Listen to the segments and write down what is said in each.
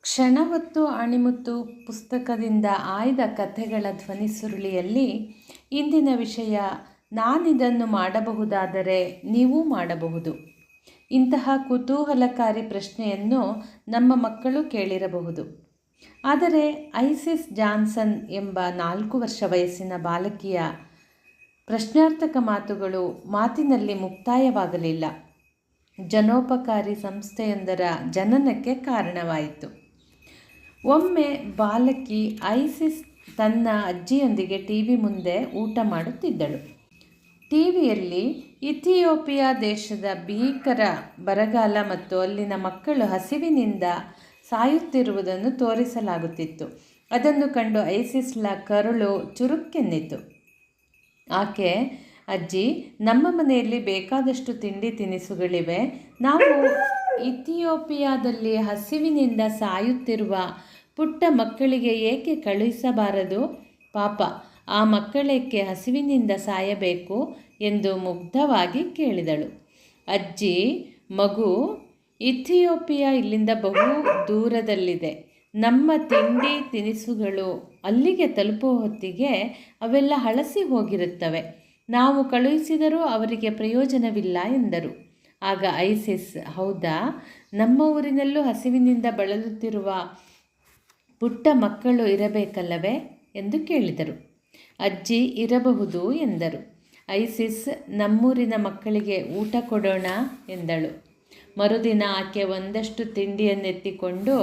ಕ್ಷಣವತ್ತು ಅಣಿಮುತ್ತು ಪುಸ್ತಕದಿಂದ ಆಯ್ದ ಕಥೆಗಳ ಧ್ವನಿಸುರುಳಿಯಲ್ಲಿ ಇಂದಿನ ವಿಷಯ ನಾನಿದನ್ನು ಮಾಡಬಹುದಾದರೆ ನೀವೂ ಮಾಡಬಹುದು. ಇಂತಹ ಕುತೂಹಲಕಾರಿ ಪ್ರಶ್ನೆಯನ್ನು ನಮ್ಮ ಮಕ್ಕಳು ಕೇಳಿರಬಹುದು. ಆದರೆ ಐಸಿಸ್ ಜಾನ್ಸನ್ ಎಂಬ 4 ವರ್ಷ ವಯಸ್ಸಿನ ಬಾಲಕಿಯ ಪ್ರಶ್ನಾರ್ಥಕ ಮಾತುಗಳು ಮಾತಿನಲ್ಲಿ ಮುಕ್ತಾಯವಾಗಲಿಲ್ಲ. ಜನೋಪಕಾರಿ ಸಂಸ್ಥೆಯೊಂದರ ಜನನಕ್ಕೆ ಕಾರಣವಾಯಿತು. ಒಮ್ಮೆ ಬಾಲಕಿ ಐಸಿಸ್ ತನ್ನ ಅಜ್ಜಿಯೊಂದಿಗೆ ಟಿವಿ ಮುಂದೆ ಊಟ ಮಾಡುತ್ತಿದ್ದಳು. ಟಿವಿಯಲ್ಲಿ ಇಥಿಯೋಪಿಯಾ ದೇಶದ ಭೀಕರ ಬರಗಾಲ ಮತ್ತು ಅಲ್ಲಿನ ಮಕ್ಕಳು ಹಸಿವಿನಿಂದ ಸಾಯುತ್ತಿರುವುದನ್ನು ತೋರಿಸಲಾಗುತ್ತಿತ್ತು. ಅದನ್ನು ಕಂಡು ಐಸಿಸ್ಳ ಕರುಳು ಚುರುಕ್ಕೆನ್ನಿತು. ಆಕೆ, ಅಜ್ಜಿ, ನಮ್ಮ ಮನೆಯಲ್ಲಿ ಬೇಕಾದಷ್ಟು ತಿಂಡಿ ತಿನಿಸುಗಳಿವೆ. ನಾವು ಇಥಿಯೋಪಿಯಾದಲ್ಲಿ ಹಸಿವಿನಿಂದ ಸಾಯುತ್ತಿರುವ ಪುಟ್ಟ ಮಕ್ಕಳಿಗೆ ಏಕೆ ಕಳುಹಿಸಬಾರದು? ಪಾಪ, ಆ ಮಕ್ಕಳೇಕೆ ಹಸಿವಿನಿಂದ ಸಾಯಬೇಕು ಎಂದು ಮುಗ್ಧವಾಗಿ ಕೇಳಿದಳು. ಅಜ್ಜಿ, ಮಗು, ಇಥಿಯೋಪಿಯಾ ಇಲ್ಲಿಂದ ಬಹು ದೂರದಲ್ಲಿದೆ. ನಮ್ಮ ತಿಂಡಿ ತಿನಿಸುಗಳು ಅಲ್ಲಿಗೆ ತಲುಪುವ ಹೊತ್ತಿಗೆ ಅವೆಲ್ಲ ಹಳಸಿ ಹೋಗಿರುತ್ತವೆ. ನಾವು ಕಳುಹಿಸಿದರೂ ಅವರಿಗೆ ಪ್ರಯೋಜನವಿಲ್ಲ ಎಂದರು. ಆಗ ಐಸಿಸ್, ಹೌದಾ, ನಮ್ಮ ಊರಿನಲ್ಲೂ ಹಸಿವಿನಿಂದ ಬಳಲುತ್ತಿರುವ ಪುಟ್ಟ ಮಕ್ಕಳು ಇರಬೇಕಲ್ಲವೇ ಎಂದು ಕೇಳಿದರು. ಅಜ್ಜಿ, ಇರಬಹುದು ಎಂದರು. ಐಸಿಸ್, ನಮ್ಮೂರಿನ ಮಕ್ಕಳಿಗೆ ಊಟ ಕೊಡೋಣ ಎಂದಳು. ಮರುದಿನ ಆಕೆ ಒಂದಷ್ಟು ತಿಂಡಿಯನ್ನೆತ್ತಿಕೊಂಡು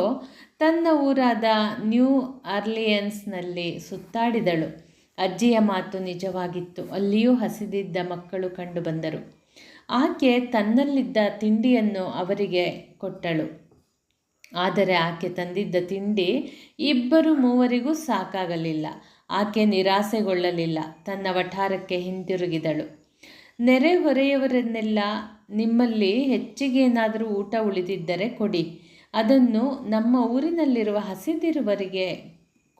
ತನ್ನ ಊರಾದ ನ್ಯೂ ಆರ್ಲಿಯನ್ಸ್ನಲ್ಲಿ ಸುತ್ತಾಡಿದಳು. ಅಜ್ಜಿಯ ಮಾತು ನಿಜವಾಗಿತ್ತು. ಅಲ್ಲಿಯೂ ಹಸಿದಿದ್ದ ಮಕ್ಕಳು ಕಂಡುಬಂದರು. ಆಕೆ ತನ್ನಲ್ಲಿದ್ದ ತಿಂಡಿಯನ್ನು ಅವರಿಗೆ ಕೊಟ್ಟಳು. ಆದರೆ ಆಕೆ ತಂದಿದ್ದ ತಿಂಡಿ 2-3 ಸಾಕಾಗಲಿಲ್ಲ. ಆಕೆ ನಿರಾಸೆಗೊಳ್ಳಲಿಲ್ಲ. ತನ್ನ ವಠಾರಕ್ಕೆ ಹಿಂತಿರುಗಿದಳು. ನೆರೆಹೊರೆಯವರನ್ನೆಲ್ಲ, ನಿಮ್ಮಲ್ಲಿ ಹೆಚ್ಚಿಗೇನಾದರೂ ಊಟ ಉಳಿದಿದ್ದರೆ ಕೊಡಿ, ಅದನ್ನು ನಮ್ಮ ಊರಿನಲ್ಲಿರುವ ಹಸಿದಿರುವವರಿಗೆ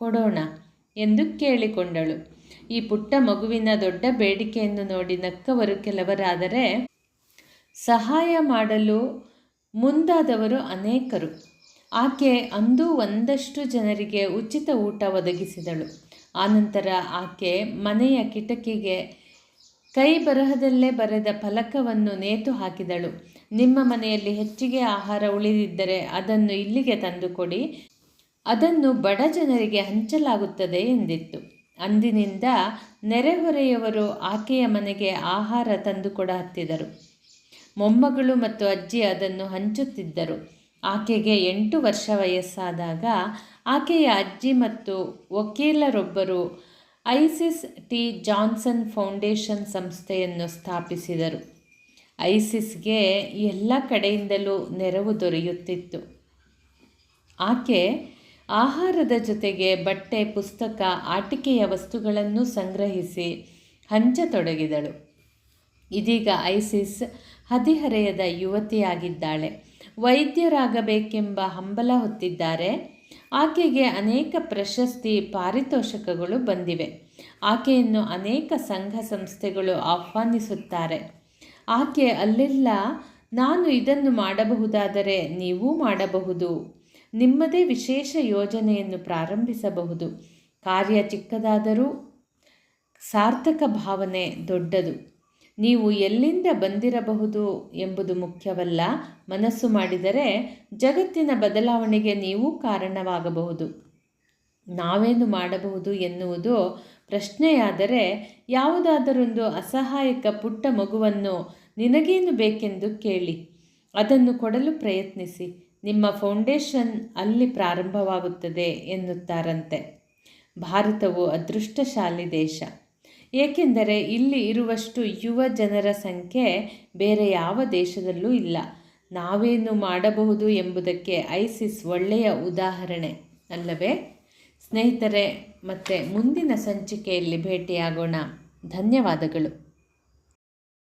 ಕೊಡೋಣ ಎಂದು ಕೇಳಿಕೊಂಡಳು. ಈ ಪುಟ್ಟ ಮಗುವಿನ ದೊಡ್ಡ ಬೇಡಿಕೆಯನ್ನು ನೋಡಿ ನಕ್ಕವರು ಕೆಲವರಾದರೆ ಸಹಾಯ ಮಾಡಲು ಮುಂದಾದವರು ಅನೇಕರು. ಆಕೆ ಅಂದು ಒಂದಷ್ಟು ಜನರಿಗೆ ಉಚಿತ ಊಟ ಒದಗಿಸಿದಳು. ಆನಂತರ ಆಕೆ ಮನೆಯ ಕಿಟಕಿಗೆ ಕೈ ಬರಹದಲ್ಲೇ ಬರೆದ ಫಲಕವನ್ನು ನೇತು ಹಾಕಿದಳು. ನಿಮ್ಮ ಮನೆಯಲ್ಲಿ ಹೆಚ್ಚಿಗೆ ಆಹಾರ ಉಳಿದಿದ್ದರೆ ಅದನ್ನು ಇಲ್ಲಿಗೆ ತಂದುಕೊಡಿ, ಅದನ್ನು ಬಡ ಜನರಿಗೆ ಹಂಚಲಾಗುತ್ತದೆ ಎಂದಿತ್ತು. ಅಂದಿನಿಂದ ನೆರೆಹೊರೆಯವರು ಆಕೆಯ ಮನೆಗೆ ಆಹಾರ ತಂದುಕೊಡಹತ್ತಿದರು. ಮೊಮ್ಮಗಳು ಮತ್ತು ಅಜ್ಜಿ ಅದನ್ನು ಹಂಚುತ್ತಿದ್ದರು. ಆಕೆಗೆ 8 ವರ್ಷ ವಯಸ್ಸಾದಾಗ ಆಕೆಯ ಅಜ್ಜಿ ಮತ್ತು ವಕೀಲರೊಬ್ಬರು ಐಸಿಸ್ ಟಿ ಜಾನ್ಸನ್ ಫೌಂಡೇಶನ್ ಸಂಸ್ಥೆಯನ್ನು ಸ್ಥಾಪಿಸಿದರು. ಐಸಿಸ್ಗೆ ಎಲ್ಲ ಕಡೆಯಿಂದಲೂ ನೆರವು ದೊರೆಯುತ್ತಿತ್ತು. ಆಕೆ ಆಹಾರದ ಜೊತೆಗೆ ಬಟ್ಟೆ, ಪುಸ್ತಕ, ಆಟಿಕೆಯ ವಸ್ತುಗಳನ್ನು ಸಂಗ್ರಹಿಸಿ ಹಂಚತೊಡಗಿದಳು. ಇದೀಗ ಐಸಿಸ್ ಹದಿಹರೆಯದ ಯುವತಿಯಾಗಿದ್ದಾಳೆ. ವೈದ್ಯರಾಗಬೇಕೆಂಬ ಹಂಬಲ ಹೊತ್ತಿದ್ದಾರೆ. ಆಕೆಗೆ ಅನೇಕ ಪ್ರಶಸ್ತಿ, ಪಾರಿತೋಷಕಗಳು ಬಂದಿವೆ. ಆಕೆಯನ್ನು ಅನೇಕ ಸಂಘ ಸಂಸ್ಥೆಗಳು ಆಹ್ವಾನಿಸುತ್ತಾರೆ. ಆಕೆ ಅಲ್ಲೆಲ್ಲ, ನಾನು ಇದನ್ನು ಮಾಡಬಹುದಾದರೆ ನೀವೂ ಮಾಡಬಹುದು, ನಿಮ್ಮದೇ ವಿಶೇಷ ಯೋಜನೆಯನ್ನು ಪ್ರಾರಂಭಿಸಬಹುದು. ಕಾರ್ಯ ಚಿಕ್ಕದಾದರೂ ಸಾರ್ಥಕ ಭಾವನೆ ದೊಡ್ಡದು. ನೀವು ಎಲ್ಲಿಂದ ಬಂದಿರಬಹುದು ಎಂಬುದು ಮುಖ್ಯವಲ್ಲ. ಮನಸ್ಸು ಮಾಡಿದರೆ ಜಗತ್ತಿನ ಬದಲಾವಣೆಗೆ ನೀವು ಕಾರಣವಾಗಬಹುದು. ನಾವೇನು ಮಾಡಬಹುದು ಎನ್ನುವುದು ಪ್ರಶ್ನೆಯಾದರೆ, ಯಾವುದಾದರೊಂದು ಅಸಹಾಯಕ ಪುಟ್ಟ ಮಗುವನ್ನು ನಿನಗೇನು ಬೇಕೆಂದು ಕೇಳಿ, ಅದನ್ನು ಕೊಡಲು ಪ್ರಯತ್ನಿಸಿ. ನಿಮ್ಮ ಫೌಂಡೇಶನ್ ಅಲ್ಲಿ ಪ್ರಾರಂಭವಾಗುತ್ತದೆ ಎನ್ನುತ್ತಾರಂತೆ. ಭಾರತವು ಅದೃಷ್ಟಶಾಲಿ ದೇಶ. ಏಕೆಂದರೆ ಇಲ್ಲಿ ಇರುವಷ್ಟು ಯುವ ಜನರ ಸಂಖ್ಯೆ ಬೇರೆ ಯಾವ ದೇಶದಲ್ಲೂ ಇಲ್ಲ. ನಾವೇನು ಮಾಡಬಹುದು ಎಂಬುದಕ್ಕೆ ಐಸಿಸ್ ಒಳ್ಳೆಯ ಉದಾಹರಣೆ ಅಲ್ಲವೇ? ಸ್ನೇಹಿತರೆ, ಮತ್ತೆ ಮುಂದಿನ ಸಂಚಿಕೆಯಲ್ಲಿ ಭೇಟಿಯಾಗೋಣ. ಧನ್ಯವಾದಗಳು.